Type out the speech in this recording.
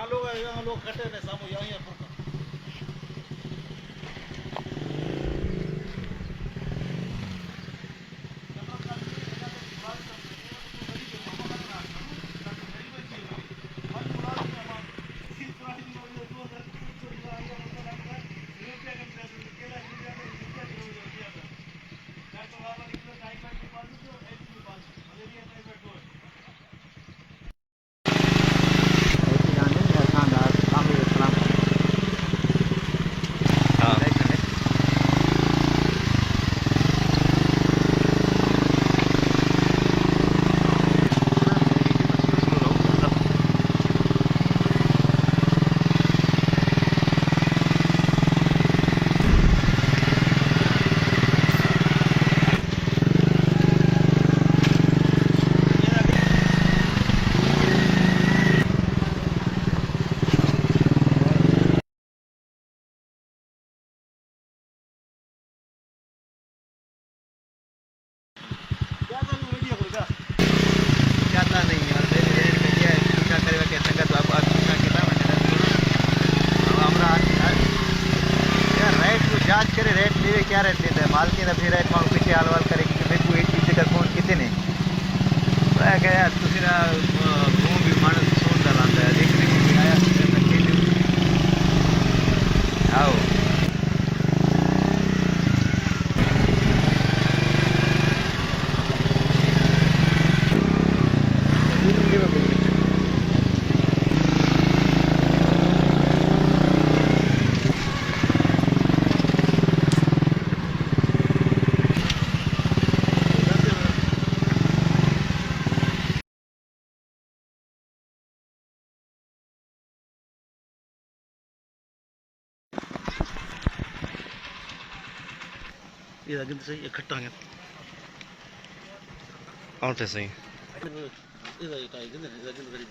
यहाँ लोग कटे ने सामू यहाँ पर जांच करे रेट ले क्या रेट लेता है माल के फिर रेट माल पीछे हाल वाल करेगी कि मेरे को एक चीज़ का कौन कितने मैं क्या यार तुझे ना घूम भी मानस सोन डालता है देखने को भी आया आओ इधर सही इकट्ठा है और तो सही इधर का इधर गरीब